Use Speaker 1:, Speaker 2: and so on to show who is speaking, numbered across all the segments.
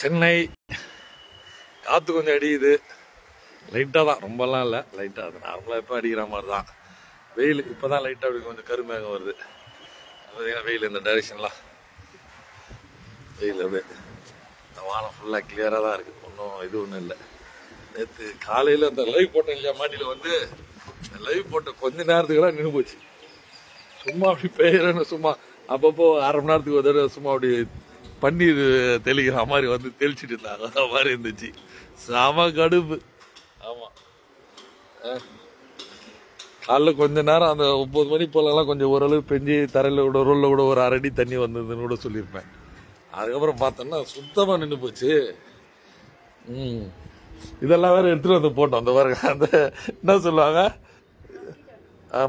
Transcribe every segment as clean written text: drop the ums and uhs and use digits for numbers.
Speaker 1: சென்னை காற்று கொஞ்சம் அடிக்குது, லைட்டாக தான், ரொம்பலாம் இல்லை, லைட்டாக அது நார்மலாக இப்போ அடிக்கிற மாதிரி தான். வெயில் இப்போ தான் லைட்டாக அப்படி கொஞ்சம் கருமேகம் வருது. பார்த்தீங்கன்னா வெயில் இந்த டைரெக்ஷன்லாம் வெயில் அப்படியே வானம் ஃபுல்லாக கிளியராக தான் இருக்குது, ஒன்றும் இது ஒன்றும் இல்லை. நேற்று காலையில் அந்த லைவ் போட்டேன் இல்லையா மாட்டியில் வந்து, லைவ் போட்ட கொஞ்ச நேரத்துக்குலாம் நின்று போச்சு. சும்மா அப்படி பெய்யறேன்னு சும்மா அப்பப்போ அரை மணி நேரத்துக்கு ஒரு தடவை சும்மா அப்படி பன்னீர் தெளிக்கிற மாதிரி வந்து தெளிச்சுட்டு இருந்தாங்க, அந்த மாதிரி இருந்துச்சு. செம கடுப்பு. ஆமாம், காலைல கொஞ்ச நேரம் அந்த 9 மணி போலலாம் கொஞ்சம் ஓரளவு பெஞ்சு தரையில் கூட ரோலில் கூட ஒரு அரடி தண்ணி வந்ததுன்னு கூட சொல்லியிருப்பேன். அதுக்கப்புறம் பார்த்தோன்னா சுத்தமாக நின்று போச்சு. இதெல்லாம் வேற எடுத்துகிட்டு வந்து போட்டோம். அந்த பாருங்க, அந்த என்ன சொல்லுவாங்க,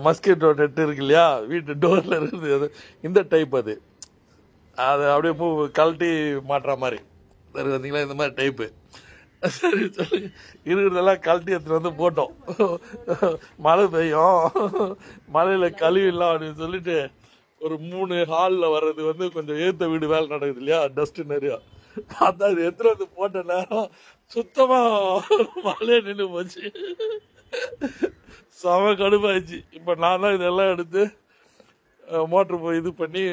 Speaker 1: மஸ்கிட்டோ நெட் இருக்கு இல்லையா, வீட்டு டோரில் இருக்குது, அது இந்த டைப். அது அப்படியே பூ கழட்டி மாட்டுற மாதிரி சரி வந்தீங்களா, இந்த மாதிரி டைப்பு. சரி சொல்லி இருக்கிறதெல்லாம் கழட்டி எடுத்துகிட்டு வந்து போட்டோம். மழை பெய்யும், மழையில் கழுவிடலாம் அப்படின்னு சொல்லிட்டு ஒரு 3 ஹாலில் வர்றது வந்து கொஞ்சம் ஏற்ற வீடு வேலை நடக்குது இல்லையா, டஸ்ட்டு நிறையா. பார்த்தா அது எடுத்துகிட்டு வந்து போட்ட நேரம் சுத்தமாக மழையே நின்று போச்சு. செம கடுப்பாயிடுச்சு. இப்போ நான் தான் இதெல்லாம் எடுத்து மோட்ரு போய் இது பண்ணி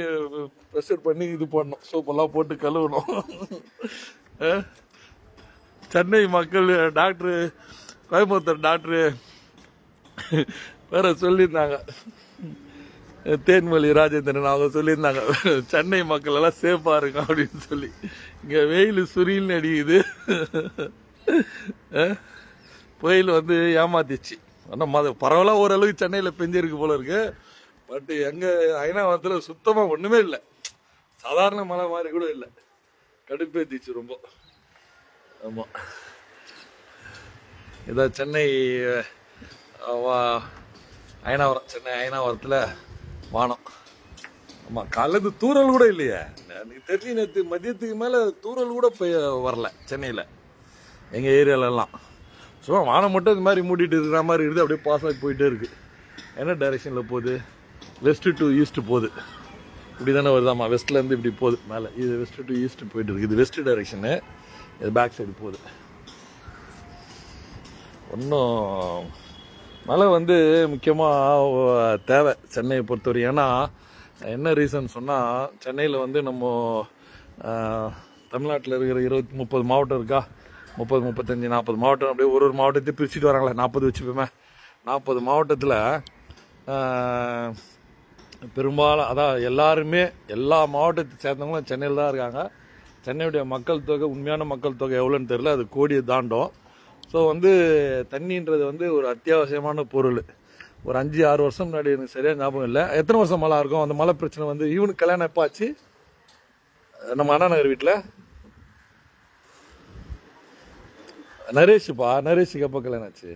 Speaker 1: ப்ரெஷர் பண்ணி இது பண்ணோம், சோப்பெல்லாம் போட்டு கழுவணும். சென்னை மக்கள் டாக்டரு, கோயம்புத்தூர் டாக்டரு வேற சொல்லியிருந்தாங்க, தேன்மொழி ராஜேந்திரன் அவங்க சொல்லியிருந்தாங்க, சென்னை மக்கள் எல்லாம் சேஃபாக இருங்க அப்படின்னு சொல்லி. இங்கே வெயில் சுரில்னு அடிக்குது, புயல் வந்து ஏமாத்திச்சு. ஆனால் பரவாயில்ல, ஓரளவுக்கு சென்னையில் பெஞ்சிருக்கு போல இருக்கு. பட் எங்கள் ஐநாவரத்தில் சுத்தமாக ஒன்றுமே இல்லை, சாதாரண மழை மாதிரி கூட இல்லை, கடுப்பேத்திச்சு ரொம்ப. ஆமாம், இதான் சென்னை ஐநாவரம், சென்னை ஐநாவரத்தில் வானம். ஆமாம், காலையில தூறல் கூட இல்லையே, எனக்கு தெரிஞ்சு நேற்று மதியத்துக்கு மேலே தூறல் கூட வரல சென்னையில் எங்கள் ஏரியாலெல்லாம். சும்மா வானம் மட்டும் இந்த மாதிரி மூடிட்டு இருக்கிற மாதிரி இருக்குது, அப்படியே பாஸ் ஆகி போயிட்டே இருக்குது. என்ன டைரெக்ஷனில் போகுது, வெஸ்ட்டு டு ஈஸ்ட் போகுது, இப்படி தானே வருதாம்மா, வெஸ்ட்லேருந்து இப்படி போகுது மேலே, இது வெஸ்ட்டு டு ஈஸ்ட் போயிட்டு இருக்குது, இது வெஸ்ட் டைரெக்ஷனு, இது பேக் சைடு போகுது. ஒன்றும் மழை வந்து முக்கியமாக தேவை சென்னையை பொறுத்தவரை. ஏன்னா என்ன ரீசன் சொன்னால், சென்னையில் வந்து நம்ம தமிழ்நாட்டில் இருக்கிற 20-30 மாவட்டம் இருக்கா, 30-35-40 மாவட்டம், அப்படியே ஒரு மாவட்டத்தையும் பிரிச்சுட்டு வராங்களே, 40 வச்சுப்போமே. 40 மாவட்டத்தில் பெரும்பாலும் அதான் எல்லாருமே எல்லா மாவட்டத்தை சேர்ந்தவங்களும் சென்னையில் தான் இருக்காங்க. சென்னையுடைய மக்கள் தொகை, உண்மையான மக்கள் தொகை எவ்வளோன்னு தெரியல, அது கோடியை தாண்டும். ஸோ வந்து தண்ணின்றது வந்து ஒரு அத்தியாவசியமான பொருள். ஒரு 5-6 வருஷம் முன்னாடி எனக்கு சரியாக ஞாபகம் இல்லை, எத்தனை வருஷம் மழை இருக்கும், அந்த மழை பிரச்சனை வந்து இவனுக்கு கல்யாணம் எப்போ ஆச்சு, நம்ம அண்ணா நகர் வீட்டில் நரேஷுப்பா, நரேஷுக்கு எப்போ கல்யாணம் ஆச்சு,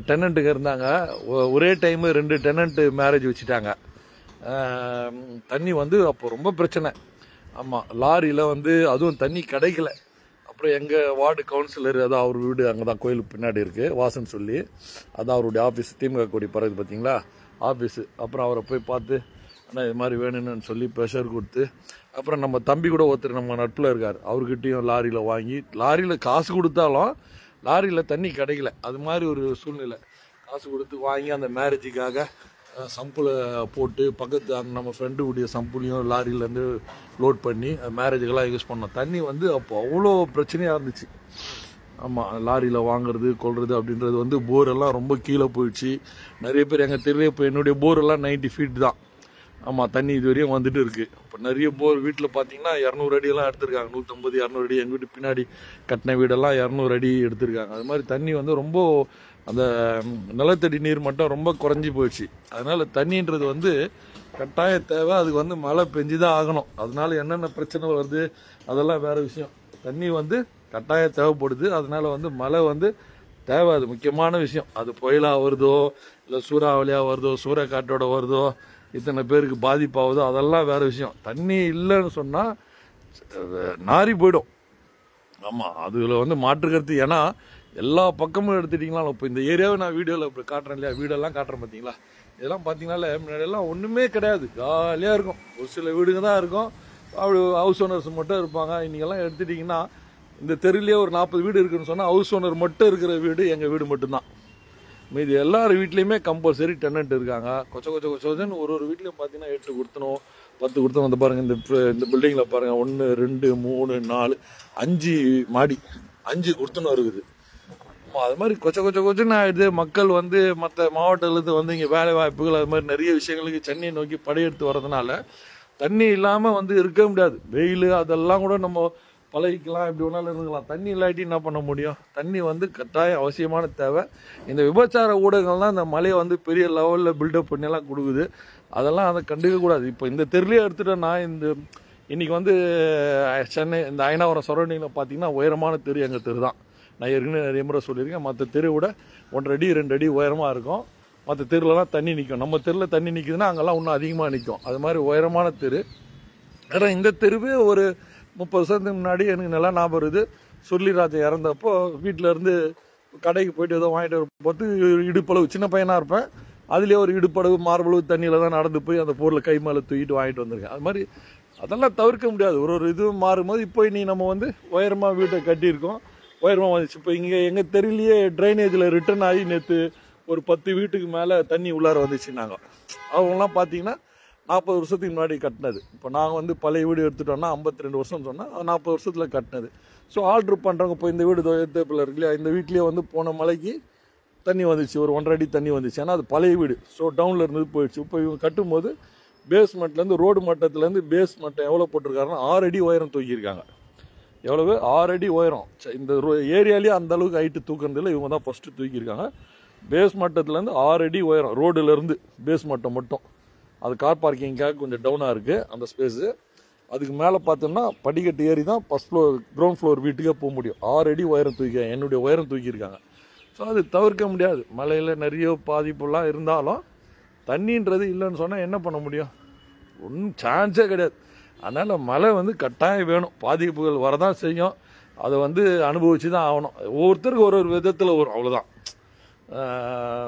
Speaker 1: டெனண்ட்டுங்க இருந்தாங்க, ஒரே டைமு 2 டெனண்ட்டு மேரேஜ் வச்சுட்டாங்க. தண்ணி வந்து அப்போ ரொம்ப பிரச்சனை. ஆமாம், லாரியில் வந்து அதுவும் தண்ணி கிடைக்கல. அப்புறம் எங்கள் வார்டு கவுன்சிலர், அதான் அவர் வீடு அங்கே தான் கோயிலுக்கு பின்னாடி இருக்குது, வாசன் சொல்லி, அதான் அவருடைய ஆஃபீஸ், திமுக கொடி பறகுது பார்த்தீங்களா ஆஃபீஸு. அப்புறம் அவரை போய் பார்த்து, ஆனால் இது மாதிரி வேணும்னு சொல்லி ப்ரெஷர் கொடுத்து, அப்புறம் நம்ம தம்பி கூட ஒருத்தர் நம்ம நட்பில் இருக்கார், அவர்கிட்டையும் லாரியில் வாங்கி, லாரியில் காசு கொடுத்தாலும் லாரியில் தண்ணி கிடைக்கல, அது மாதிரி ஒரு சூழ்நிலை. காசு கொடுத்து வாங்கி அந்த மேரேஜுக்காக சம்பில் போட்டு பக்கத்து அந்த நம்ம ஃப்ரெண்டுடைய சம்புலையும் லாரியிலேருந்து லோட் பண்ணி மேரேஜுக்கெல்லாம் யூஸ் பண்ணோம். தண்ணி வந்து அப்போ அவ்வளோ பிரச்சனையாக இருந்துச்சு. ஆமாம், லாரியில் வாங்குறது கொள்வது அப்படின்றது வந்து போரெல்லாம் ரொம்ப கீழே போயிடுச்சு. நிறைய பேர் எங்கள் தெருவே, இப்போ என்னுடைய போரெல்லாம் 90 ஃபீட் தான். ஆமாம், தண்ணி இது வரையும் வந்துட்டு இருக்குது. இப்போ நிறைய போர் வீட்டில் பார்த்தீங்கன்னா 200 அடியெல்லாம் எடுத்திருக்காங்க, 150-200 அடி. எங்கள் வீட்டு பின்னாடி கட்டின வீடெல்லாம் 200 அடி எடுத்திருக்காங்க. அது மாதிரி தண்ணி வந்து ரொம்ப, அந்த நிலத்தடி நீர் மட்டும் ரொம்ப குறைஞ்சி போயிடுச்சு. அதனால் தண்ணின்றது வந்து கட்டாய தேவை, அதுக்கு வந்து மழை பெஞ்சு தான் ஆகணும். அதனால என்னென்ன பிரச்சனை வருது அதெல்லாம் வேறு விஷயம். தண்ணி வந்து கட்டாயம் தேவைப்படுது, அதனால வந்து மழை வந்து தேவை, அது முக்கியமான விஷயம். அது புயலாக வருதோ, இல்லை சூறாவளியாக வருதோ, சூறைக்காற்றோட வருதோ, இத்தனை பேருக்கு பாதிப்பாகுதோ, அதெல்லாம் வேறு விஷயம். தண்ணி இல்லைன்னு சொன்னால் நாரி போயிடும். ஆமாம், அதில் வந்து மாற்று கருத்து. ஏன்னா எல்லா பக்கமும் எடுத்துட்டிங்களா, இப்போ இந்த ஏரியாவை நான் வீடியோவில் இப்போ காட்டுறேன் இல்லையா, வீடெல்லாம் காட்டுறேன் பார்த்தீங்களா, இதெல்லாம் பார்த்தீங்கன்னாலே முன்னாடியெல்லாம் ஒன்றுமே கிடையாது, ஜாலியாக இருக்கும். ஒரு சில வீடுங்க தான் இருக்கும், அப்படி ஹவுஸ் ஓனர்ஸ் மட்டும் இருப்பாங்க. இன்றைக்கெல்லாம் எடுத்துட்டிங்கன்னா இந்த தெருவிலேயே ஒரு 40 வீடு இருக்குன்னு சொன்னால் ஹவுஸ் ஓனர் மட்டும் இருக்கிற வீடு எங்கள் வீடு மட்டும்தான். மீது எல்லார் வீட்லேயுமே கம்பல்சரி டெனண்ட் இருக்காங்க. கொச்சன்னு ஒரு வீட்லேயும் பார்த்தீங்கன்னா 8 கொடுத்தணும் 10 கொடுத்தணும். வந்து பாருங்கள், இந்த பில்டிங்கில் பாருங்கள், 1 2 3 4 5 மாடி 5 கொடுத்தணும் இருக்குது. அது மாதிரி கொச்சன்னு ஆகிடுது. மக்கள் வந்து மற்ற மாவட்டத்துலேருந்து வந்து இங்கே வேலை வாய்ப்புகள் அது மாதிரி நிறைய விஷயங்களுக்கு சென்னையை நோக்கி படையெடுத்து வர்றதுனால தண்ணி இல்லாமல் வந்து இருக்க முடியாது. வெயில் அதெல்லாம் கூட நம்ம பழகிக்கலாம், எப்படி வேணாலும் இருந்துக்கலாம். தண்ணி இல்லாட்டி என்ன பண்ண முடியும்? தண்ணி வந்து கட்டாயம் அவசியமான தேவை. இந்த விபச்சார ஊடகங்கள்லாம் இந்த மலையை வந்து பெரிய லெவலில் பில்டப் பண்ணியெல்லாம் கொடுக்குது. அதெல்லாம் அதை கண்டுக்க கூடாது. இப்போ இந்த தெருலேயே எடுத்துட்டோன்னா இன்றைக்கி வந்து சென்னை இந்த அயனாவரம் சரௌண்டிங்கில் பார்த்தீங்கன்னா உயரமான தெரு எங்கள் தெரு தான். நான் ஏற்கனவே நிறைய முறை சொல்லியிருக்கேன். மற்ற தெரு விட 1.5 அடி 2 அடி உயரமாக இருக்கும். மற்ற தெருலலாம் தண்ணி நிற்கும். நம்ம தெருவில் தண்ணி நிற்குதுன்னா அங்கெல்லாம் இன்னும் அதிகமாக நிற்கும். அது மாதிரி உயரமான தெரு. ஆனால் இந்த தெருவே ஒரு 30 வருஷத்துக்கு முன்னாடி எனக்கு நல்லா ஞாபகம் இருக்குது. சுருளிராஜன் இறந்தப்போ வீட்டில் இருந்து கடைக்கு போயிட்டு ஏதோ வாங்கிட்டு போது இடுப்பளவு சின்ன பையனாக இருப்பேன். அதுலேயே ஒரு இடுப்பளவு மார்பளவு தண்ணியில் தான் நடந்து போய் அந்த பொருளை கை மேலே தூக்கிட்டு வாங்கிட்டு வந்திருக்கேன். அது மாதிரி அதெல்லாம் தவிர்க்க முடியாது. ஒரு இதுவும் மாறும்போது இப்போ நீ நம்ம வந்து உயரமாக வீட்டை கட்டியிருக்கோம், உயரமாக வந்துச்சு. இப்போ இங்கே எங்கள் தெருவிலேயே ட்ரைனேஜில் ரிட்டர்ன் ஆகி நேற்று ஒரு 10 வீட்டுக்கு மேலே தண்ணி உள்ளார வந்துச்சுன்னாங்க. அவங்களாம் பார்த்தீங்கன்னா 40 வருஷத்துக்கு முன்னாடி கட்டினது. இப்போ நாங்கள் வந்து பழைய வீடு எடுத்துட்டோம்னா 52 வருஷம் சொன்னால் 40 வருஷத்தில் கட்டினது. ஸோ ஆர்டர் பண்ணுறவங்க இப்போ இந்த வீடு தேப்பில் இருக்கு இல்லையா, இந்த வீட்லேயே வந்து போன மலைக்கு தண்ணி வந்துச்சு, ஒரு 1.5 அடி தண்ணி வந்துச்சு. ஆனால் அது பழைய வீடு. ஸோ டவுனில் இருந்தது போயிடுச்சு. இப்போ இவங்க கட்டும்போது பேஸ்மெண்ட்லேருந்து ரோடு மட்டத்துலேருந்து பேஸ் மட்டம் எவ்வளோ போட்டிருக்காருன்னா 6 அடி உயரம் தூக்கியிருக்காங்க. எவ்வளவு? 6 அடி உயரம். இந்த ஏரியாலேயே அந்த அளவுக்கு ஹைட்டு தூக்குறதில்லை, இவங்க தான் ஃபஸ்ட்டு தூக்கியிருக்காங்க. பேஸ் மட்டத்துலேருந்து 6 அடி உயரம், ரோடுலேருந்து பேஸ் மட்டம் மட்டும். அது கார் பார்க்கிங்காக கொஞ்சம் டவுனாக இருக்குது அந்த ஸ்பேஸு. அதுக்கு மேலே பார்த்தோம்னா படிக்கட்டு ஏறி தான் ஃபஸ்ட் ஃப்ளோர் கிரவுண்ட் ஃப்ளோர் வீட்டுக்கே போக முடியும். 6 அடி உயரம் தூக்கியிருக்காங்க, என்னுடைய உயரம் தூக்கியிருக்காங்க. ஸோ அது தவிர்க்க முடியாது. மலையில் நிறைய பாதிப்புலாம் இருந்தாலும் தண்ணின்றது இல்லைன்னு சொன்னால் என்ன பண்ண முடியும்? ஒன்றும் சான்ஸே கிடையாது. அதனால் மழை வந்து கட்டாயம் வேணும். பாதிப்புகள் வரதான் செய்யும், அதை வந்து அனுபவிச்சு தான் ஆகணும். ஒவ்வொருத்தருக்கு ஒரு விதத்தில் வரும், அவ்வளோதான்.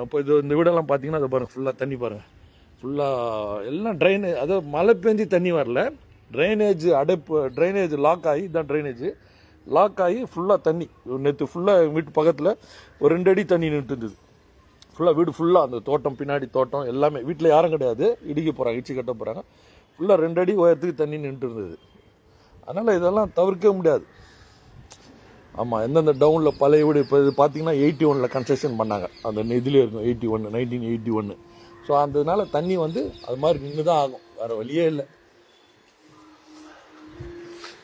Speaker 1: இப்போ இந்த வீடெல்லாம் பார்த்தீங்கன்னா அதை பாருங்கள், ஃபுல்லாக தண்ணி பாருங்கள், ஃபுல்லாக எல்லாம் ட்ரைனேஜ். அதாவது மழை பெஞ்சு தண்ணி வரல, ட்ரைனேஜ் அடைப்பு, ட்ரைனேஜ் லாக் ஆகி, இதுதான் ட்ரைனேஜ் லாக் ஆகி ஃபுல்லாக தண்ணி. நேற்று ஃபுல்லாக வீட்டு பக்கத்தில் ஒரு 2 அடி தண்ணி நின்று இருந்தது. ஃபுல்லாக வீடு ஃபுல்லாக அந்த தோட்டம், பின்னாடி தோட்டம் எல்லாமே. வீட்டில் யாரும் கிடையாது, இடிக்க போகிறாங்க, இடிச்சு கட்ட போகிறாங்க. ஃபுல்லாக 2 அடி உயரத்துக்கு தண்ணி நின்று இருந்தது. அதனால் இதெல்லாம் தவிர்க்க முடியாது. ஆமாம், எந்தெந்த டவுனில் பழைய வீடு இப்போ இது பார்த்தீங்கன்னா 81 கன்ஸ்ட்ரக்ஷன் பண்ணாங்க. அந்த இதிலே இருக்கும் 1981. ஸோ அதனால தண்ணி வந்து அது மாதிரி நின்று தான் ஆகும், வேறு வழியே இல்லை.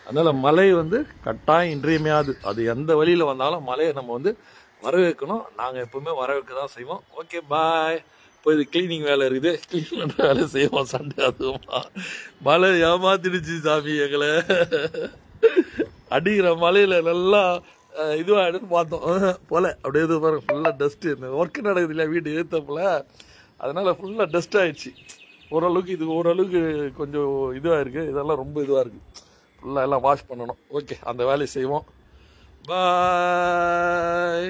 Speaker 1: அதனால் மழை வந்து கட்டாயம் இன்றியமையாது. அது எந்த வழியில் வந்தாலும் மழையை நம்ம வந்து வரவேற்கணும். நாங்கள் எப்பவுமே வரவேற்க தான் செய்வோம். ஓகே, பாய். இப்போ இது கிளீனிங் வேலை இருக்குது, கிளீன் பண்ணுற வேலை செய்வோம். சண்டே அதுவுமா மழை ஏமாத்திடுச்சு சாமி எங்களை. அடிக்கிற மலையில் நல்லா இதுவாகிடுன்னு பார்த்தோம் போல. அப்படியே இது பாருங்க, ஃபுல்லாக டஸ்ட்டு. இந்த ஒர்க்கு நடக்குது இல்லையா வீடு ஏற்றப்பில், அதனால் ஃபுல்லாக டஸ்ட் ஆகிடுச்சு. ஓரளவுக்கு இது ஓரளவுக்கு கொஞ்சம் இதுவாக இருக்குது. இதெல்லாம் ரொம்ப இதுவாக இருக்குது. ஃபுல்லாக எல்லாம் வாஷ் பண்ணணும். ஓகே, அந்த வேலையை செய்வோம். பாய்.